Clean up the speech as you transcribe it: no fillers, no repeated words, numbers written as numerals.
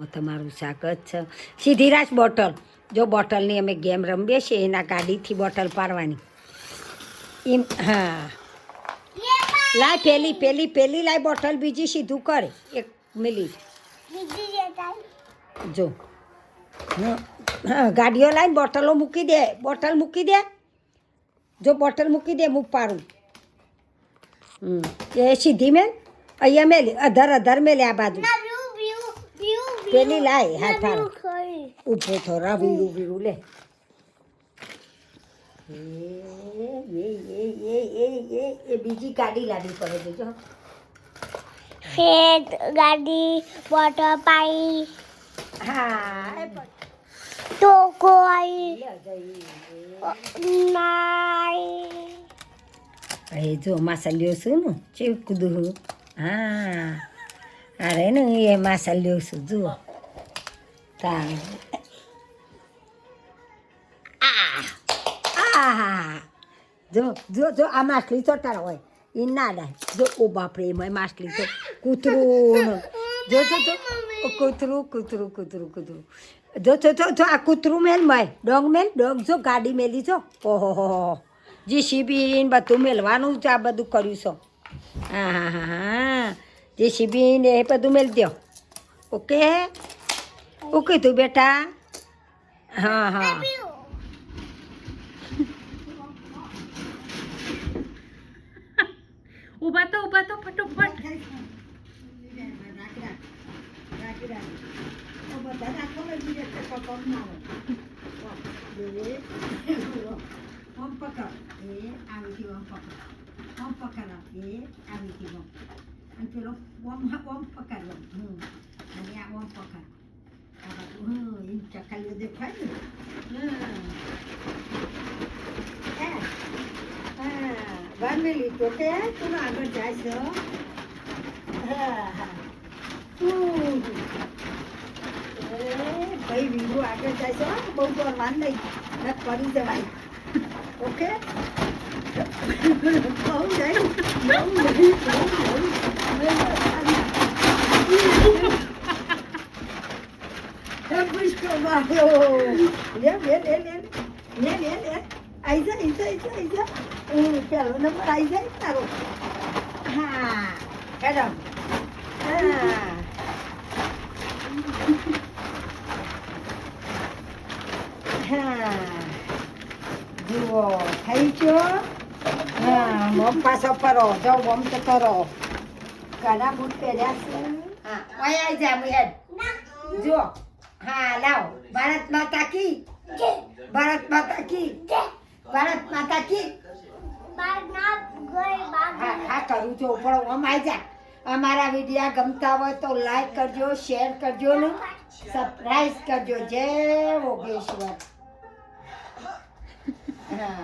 તમારું સ્વાગત છે. સિદ્ધિરાજ બોટલ, જો બોટલની અમે ગેમ રમીએ છીએ, એના ગાડીથી બોટલ પાડવાની એમ. હા, લાય પેલી પેલી પેલી લાય બોટલ, બીજી સીધું કરે. એક મિનિટ જો. હા, ગાડીઓ લાઈને બોટલો મૂકી દે, બોટલ મૂકી દે. જો બોટલ મૂકી દે, હું પાડું. એ સીધી મેલ અહીંયા મેલી, અધર અધર મેલે આ બાજુ. પેલી લાય હાથ ઊભો થો વીરું વીરું લે. એ બીજી ગાડી લાવવી પડે છે. જો ફેટ ગાડી વોટર પાઈ હા તો કોઈ નાઈ જો માસલ્યો છું ને ચેવ કૂદું. હા અરે ને એ માસલ્યો છું જુઓ તા. જો જો જો આ માછલી ચોટાર હોય એ ના ડાય. જો ઓ બાપરે એમાં માછલી તો કૂતરું. જો જો જો કૂતરું કૂતરું કૂતરું કૂતરું. જો જો જો જો આ કૂતરું મેલ મય ડોંગ મેલ ડોંગ. જો ગાડી મેલી છો. ઓહો હો જીસીબી બધું મેલવાનું જ આ બધું કર્યું છો. હા હા હા હા જીસીબી ને એ બધું મેલ દો. ઓકે ઓકે તું બેટા. હા હા ઊભા તો ફટોફટ. બાંધેલી તો કે તું આગળ જાય છે. હા હા ભાઈ વીરું આગળ જાય છે. બહુ કરવાનું નહીં ન પડી જવાય. ઓકે બહુ જાય પુષ્કો માર્યો. લે લે લે લે લે લે લે આઈ જા આઈ જા આઈ જા. પેલો નંબર આવી જાય તારો. હા મેડમ. હા હા જુઓ થઈ ગયો. હા મમ પાછો ફરો જાઓ મમ તો કરો. ઘણા બૂટ પહેર્યા છે. હા ઓય આવી જા હેડ જુઓ. હા લાવ ભારત માતા કી ભારત માતા કી ભારત માતા કી. હા કરું છું પણ આમ આવી જા. અમારા વિડીયા ગમતા હોય તો લાઈક કરજો, શેર કરજો ને સબસ્ક્રાઈબ કરજો. જય યોગેશ્વર. હા